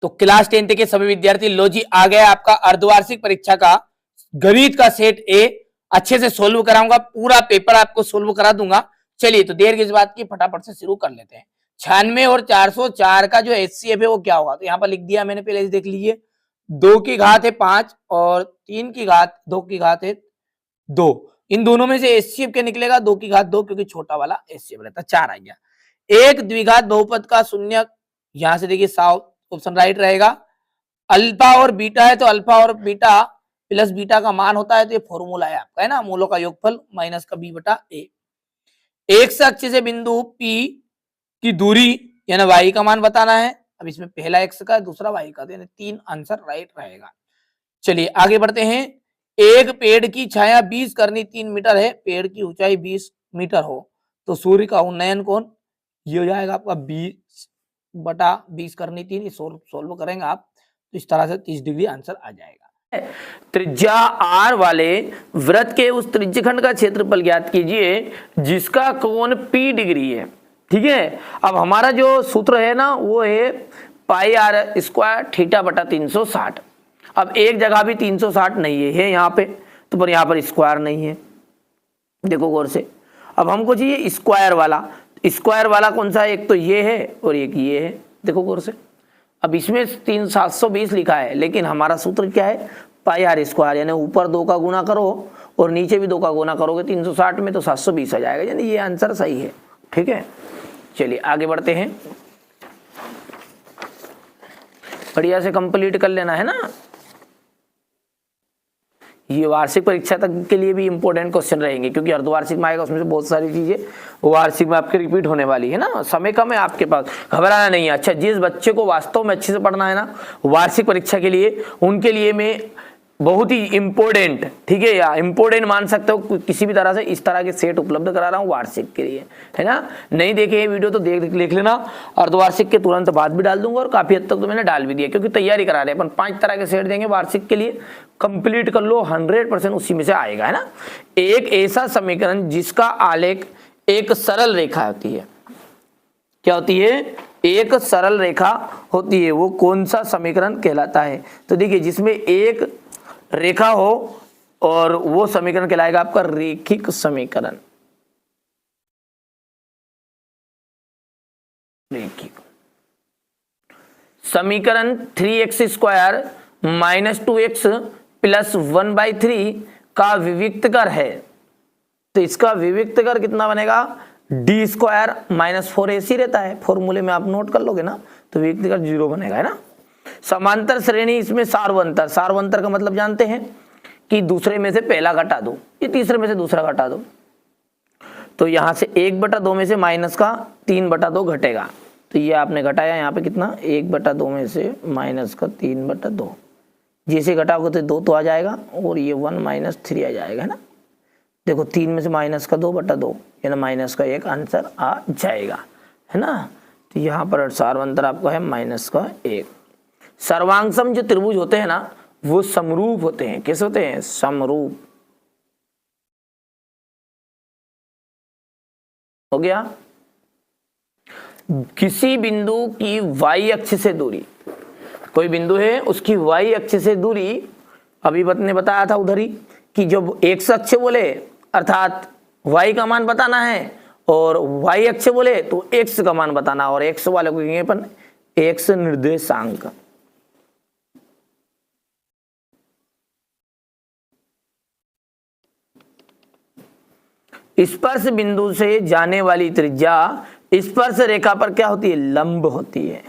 तो क्लास 10 के सभी विद्यार्थी लो जी आ गया आपका अर्धवार्षिक परीक्षा का गणित का सेट ए। अच्छे से सोल्व कराऊंगा, पूरा पेपर आपको सोल्व करा दूंगा। चलिए तो देर किस बात की, फटाफट से शुरू कर लेते हैं। 96 और 404 का जो HCF है वो क्या होगा, तो यहाँ पर लिख दिया मैंने, पहले देख लीजिए। 2 की घात है 5 और 3 की घात 2 की घात है 2। इन दोनों में से HCF क्या निकलेगा, 2 की घात 2, क्योंकि छोटा वाला HCF रहता है, 4 आ गया। एक द्विघात बहुपद का शून्य, यहां से देखिए साउथ ऑप्शन राइट रहेगा। अल्फा और बीटा है तो अल्फा और बीटा प्लस बीटा का मान होता है, तो ये फॉर्मूला है आपका, है ना, मूलों का योगफल माइनस का b बटा a। एक अक्ष से बिंदु P की दूरी यानी y का मान बताना है। अब इसमें पहला x का दूसरा y का, यानी 3 आंसर राइट रहेगा। चलिए आगे बढ़ते हैं। एक पेड़ की छाया 20 करनी 3 मीटर है, पेड़ की ऊंचाई 20 मीटर हो तो सूर्य का उन्नयन कोण ये हो जाएगा आपका 20 बटा 20 करनी 3। सोल्व करेंगे आप तो इस तरह से 30 डिग्री आंसर आ जाएगा। त्रिज्या r वाले वृत्त के उस त्रिज्यखंड का क्षेत्रफल ज्ञात कीजिए जिसका कोण p डिग्री है। ठीक है, अब हमारा जो सूत्र है ना वो है पाई r स्क्वायर थीटा बटा 360। अब एक जगह भी 360 नहीं है यहाँ पे, तो पर यहाँ पर स्क्वायर नहीं है, देखो गौर से। अब हमको चाहिए स्क्वायर वाला कौन सा है, एक तो ये है और एक ये है, देखो गौर से। अब इसमें 720 लिखा है, लेकिन हमारा सूत्र क्या है, पाई आर स्क्वायर, यानी ऊपर 2 का गुना करो और नीचे भी 2 का गुना करोगे 360 में तो 720 आ जाएगा, यानी ये आंसर सही है। ठीक है, चलिए आगे बढ़ते हैं। बढ़िया से कंप्लीट कर लेना है ना, ये वार्षिक परीक्षा तक के लिए भी इंपॉर्टेंट क्वेश्चन रहेंगे, क्योंकि अर्धवार्षिक में आएगा, उसमें से बहुत सारी चीजें वार्षिक में आपके रिपीट होने वाली है ना। समय कम है आपके पास, घबराना नहीं है। अच्छा, जिस बच्चे को वास्तव में अच्छे से पढ़ना है ना वार्षिक परीक्षा के लिए, उनके लिए मैं बहुत ही इंपॉर्टेंट, ठीक है, या इंपॉर्टेंट मान सकते हो किसी भी तरह से, इस तरह के सेट उपलब्ध करा रहा हूँ वार्षिक के लिए, है ना। नहीं देखे ये वीडियो तो देख लेना, अर्धवार्षिक के तुरंत बाद भी डाल दूंगा और काफी हद तक तो मैंने डाल भी दिया, क्योंकि तैयारी करा रहे हैं अपन। 5 तरह के सेट देंगे वार्षिक के लिए, कंप्लीट कर लो, 100% उसी में से आएगा, है ना। एक ऐसा समीकरण जिसका आलेख एक सरल रेखा होती है, क्या होती है, एक सरल रेखा होती है, वो कौन सा समीकरण कहलाता है। तो देखिए, जिसमें एक रेखा हो और वो समीकरण कहलाएगा आपका रेखिक समीकरण। रेखिक समीकरण 3x square minus 2x plus 1/3 का विविक्तकर है, तो इसका विविक्तकर कितना बनेगा, d स्क्वायर माइनस 4ac रहता है, फॉर्मूले में आप नोट कर लोगे ना, तो विविक्तकर 0 बनेगा, है ना। समांतर श्रेणी, इसमें सार्वंतर का मतलब जानते हैं कि दूसरे में से पहला घटा दो, ये तीसरे में से दूसरा घटा दो, तो यहां से 1/2 में से माइनस का 3/2 घटेगा, तो ये आपने घटाया यहाँ पे कितना, 1/2 में से माइनस का 3/2, जैसे घटाओगे तो 2 तो आ जाएगा और ये 1 - 3 आ जाएगा, है ना। देखो 3 में से माइनस का 2/2 यानी माइनस का 1 आंसर आ जाएगा, है ना। तो यहाँ पर सार्वंतर आपका है माइनस का 1। सर्वांगसम जो त्रिभुज होते हैं ना वो समरूप होते हैं, कैसे होते हैं, समरूप। हो गया। किसी बिंदु की y अक्ष से दूरी, कोई बिंदु है उसकी y अक्ष से दूरी, अभी ने बताया था उधर ही कि जब x अक्ष बोले अर्थात y का मान बताना है और y अक्ष बोले तो x का मान बताना, और x वाले को कहेंगे अपन x निर्देशांक। स्पर्श बिंदु से जाने वाली त्रिज्या स्पर्श रेखा पर क्या होती है, लंब होती है।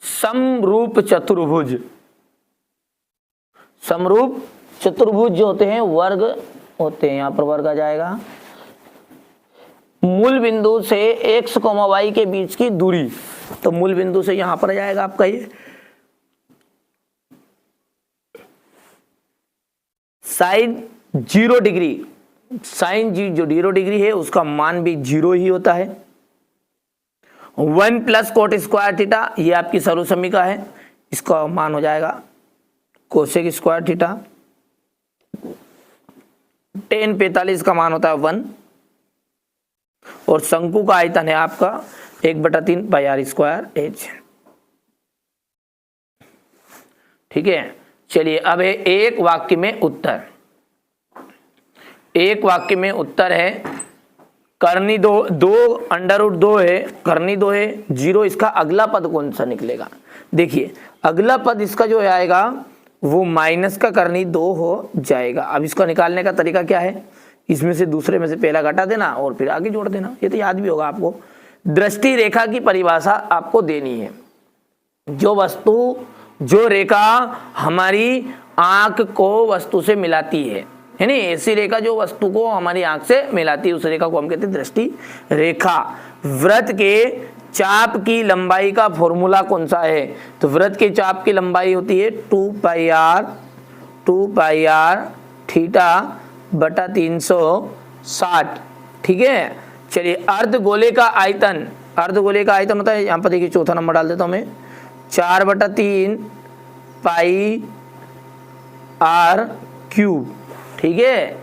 समरूप चतुर्भुज, समरूप चतुर्भुज जो होते हैं वर्ग होते हैं, यहां पर वर्ग आ जाएगा। मूल बिंदु से x, y के बीच की दूरी, तो मूल बिंदु से यहां पर आ जाएगा आपका ये साइन 0 डिग्री, साइन जो 0 डिग्री है उसका मान भी 0 ही होता है। 1 + कोट स्क्वायर थीटा, ये आपकी सर्वसमीका है, इसका मान हो जाएगा कोसेक स्क्वायर थीटा। tan 45 का मान होता है 1। और शंकु का आयतन है आपका 1/3 पाई आर स्क्वायर एच। ठीक है, चलिए अब है एक वाक्य में उत्तर। एक वाक्य में उत्तर है करनी दो √2 है, करनी 2 है 0, इसका अगला पद कौन सा निकलेगा? देखिए अगला पद इसका जो आएगा वो माइनस का करनी 2 हो जाएगा। अब इसको निकालने का तरीका क्या है? इसमें से दूसरे में से पहला घटा देना और फिर आगे जोड़ देना, ये तो याद भी होगा आपको। दृष्टि रेखा की परिभाषा आपको देनी है। जो रेखा हमारी आंख को वस्तु से मिलाती है नहीं, ऐसी रेखा जो वस्तु को हमारी आंख से मिलाती है उस रेखा को हम कहते हैं दृष्टि रेखा। वृत्त के चाप की लंबाई का फॉर्मूला कौन सा है? तो वृत्त के चाप की लंबाई होती है 2 पाई आर थीटा बटा 360। ठीक है, चलिए अर्धगोले का आयतन होता है, यहाँ पर देखिए चौथा नंबर डाल देता हूँ मैं, 4/3 पाई आर क्यूब। ठीक है,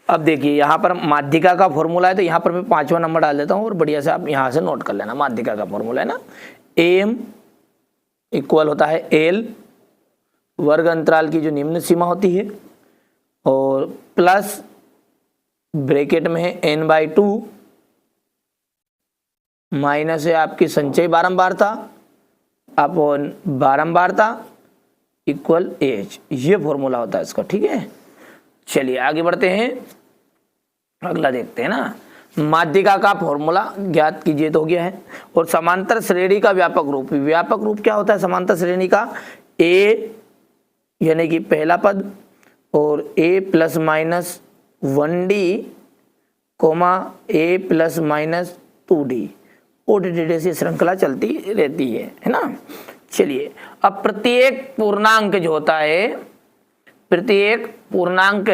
अब देखिए यहाँ पर माध्यिका का फॉर्मूला है, तो यहाँ पर मैं 5वां नंबर डाल देता हूँ और बढ़िया से आप यहाँ से नोट कर लेना। माध्यिका का फॉर्मूला है ना, एम इक्वल होता है एल, वर्ग अंतराल की जो निम्न सीमा होती है, और प्लस ब्रैकेट में है n/2 माइनस है आपकी संचय बारंबारता अपॉन बारंबारता इक्वल एच। ये फॉर्मूला होता है इसका। ठीक है, चलिए आगे बढ़ते हैं, अगला देखते हैं ना। माध्यिका का फॉर्मूला ज्ञात कीजिए तो हो गया है। और समांतर श्रेणी का व्यापक रूप क्या होता है? समांतर श्रेणी का a यानी कि पहला पद और a ± 1d a ± 2d ODD से श्रृंखला चलती रहती है ना। चलिए अब प्रत्येक पूर्णांक जो होता है, प्रत्येक पूर्णांक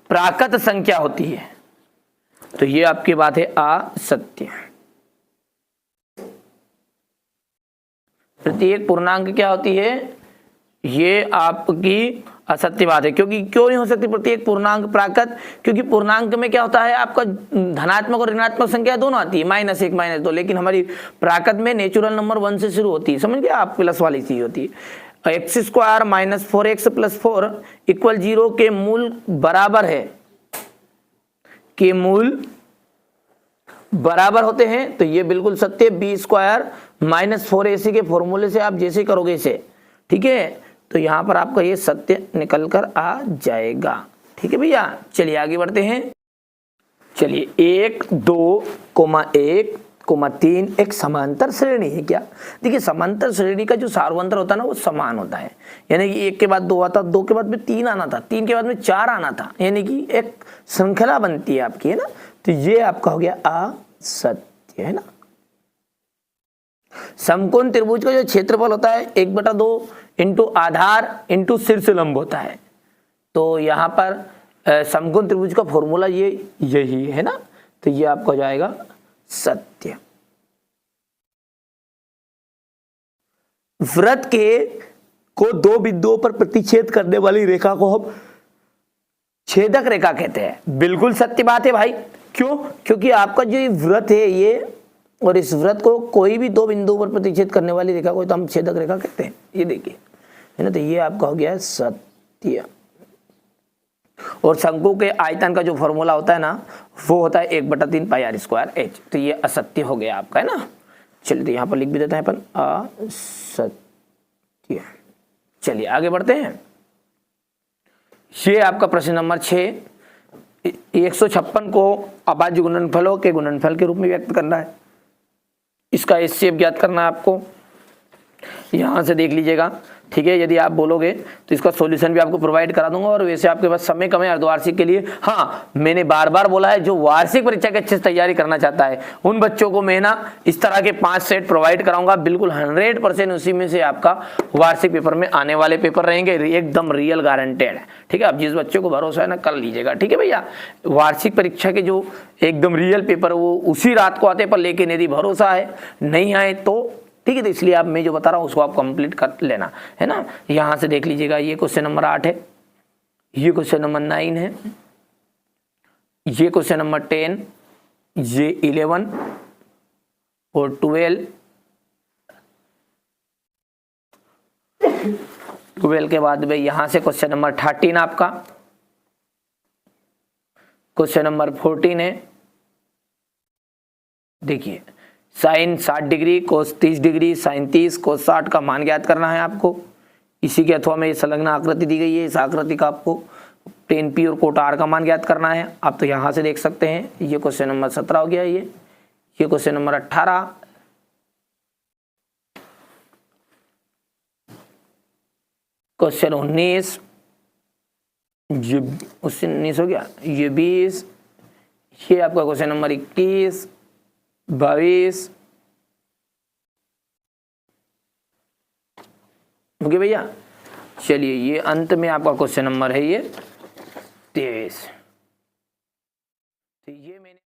प्राकृत संख्या होती है, तो ये आपकी बात है असत्य। प्रत्येक पूर्णांक क्या होती है? ये आपकी असत्य बात है। क्योंकि क्यों नहीं हो सकती प्रत्येक पूर्णांक प्राकृत? क्योंकि पूर्णांक में क्या होता है आपका धनात्मक और ऋणात्मक संख्या दोनों आती है, -1 -2, लेकिन हमारी प्राकृत में नेचुरल नंबर 1 से शुरू होती है, समझ गए आप, प्लस वाली चीज होती है। x² - 4x + 4 = 0 के मूल बराबर है, के मूल बराबर होते हैं, तो ये बिल्कुल सत्य। b² - 4ac के फॉर्मूले से आप जैसे करोगे इसे, ठीक है, तो यहां पर आपका ये सत्य निकल कर आ जाएगा। ठीक है भैया, चलिए आगे बढ़ते हैं। चलिए 1, 2, 1, 3 एक समांतर श्रेणी है क्या? देखिए समांतर श्रेणी का जो सार्वंतर होता है ना वो समान होता है, यानी कि 1 के बाद 2 आता, 2 के बाद में 3 आना था, 3 के बाद में 4 आना था, यानी कि एक श्रृंखला बनती है आपकी, है ना। तो ये आपका हो गया असत्य, है ना। समकोण त्रिभुज का जो क्षेत्रफल होता है 1/2 इंटू आधार इंटू शीर्ष लंब होता है, तो यहाँ पर समकोण त्रिभुज का फॉर्मूला ये यही है ना, तो ये आपका हो जाएगा सत्य। वृत्त के को 2 बिंदुओं पर प्रतिच्छेद करने वाली रेखा को हम छेदक रेखा कहते हैं। बिल्कुल सत्य बात है भाई। क्यों? क्योंकि आपका जो वृत्त है ये, और इस वृत्त को कोई भी 2 बिंदुओं पर प्रतिच्छेद करने वाली रेखा को तो हम छेदक रेखा कहते हैं। ये देखिए, है ना, तो ये आपका हो गया सत्य। और शंकु के आयतन का जो फॉर्मूला होता है ना वो होता है 1/3 पाई आर स्क्वायर एच, तो ये असत्य हो गया आपका, है ना। चलिए तो यहाँ पर लिख भी देते हैं अपन असत्य। चलिए आगे बढ़ते हैं। ये आपका प्रश्न नंबर 6, 156 को अभाज्य गुणनफलों के गुणनफल के रूप में व्यक्त करना है। इसका HCF ज्ञात करना है आपको, यहाँ से देख लीजिएगा, ठीक है। यदि आप बोलोगे तो इसका सॉल्यूशन भी आपको प्रोवाइड करा दूंगा, और वैसे आपके पास समय कम है अर्धवार्षिक के लिए। हाँ, मैंने बार बार बोला है, जो वार्षिक परीक्षा की अच्छे से तैयारी करना चाहता है उन बच्चों को मैं ना इस तरह के 5 सेट प्रोवाइड कराऊंगा, बिल्कुल 100% उसी में से आपका वार्षिक पेपर में आने वाले पेपर रहेंगे, एकदम रियल गारंटेड है, ठीक है। अब जिस बच्चे को भरोसा है ना कर लीजिएगा, ठीक है भैया। वार्षिक परीक्षा के जो एकदम रियल पेपर वो उसी रात को आते पर, लेकिन यदि भरोसा है नहीं आए तो ठीक है, तो इसलिए आप मैं जो बता रहा हूँ उसको आप कंप्लीट कर लेना, है ना। यहाँ से देख लीजिएगा, ये क्वेश्चन नंबर 8 है, ये क्वेश्चन नंबर 9 है, ये क्वेश्चन नंबर 10, ये 11 और 12 के बाद भाई यहां से क्वेश्चन नंबर 13 आपका, क्वेश्चन नंबर 14 है। देखिए साइन 60 डिग्री, कोस 30 डिग्री, साइन 30, कोस 60 का मान ज्ञात करना है आपको। इसी के अथवा में संलग्न आकृति दी गई है, इस आकृति का आपको tan P और कोट R का मान ज्ञात करना है। आप तो यहां से देख सकते हैं। ये क्वेश्चन नंबर 17 हो गया। ये क्वेश्चन नंबर 18, क्वेश्चन 19, ये 19 हो गया, ये 20, ये आपका क्वेश्चन नंबर 21, 22 ओके भैया। चलिए ये अंत में आपका क्वेश्चन नंबर है ये 23।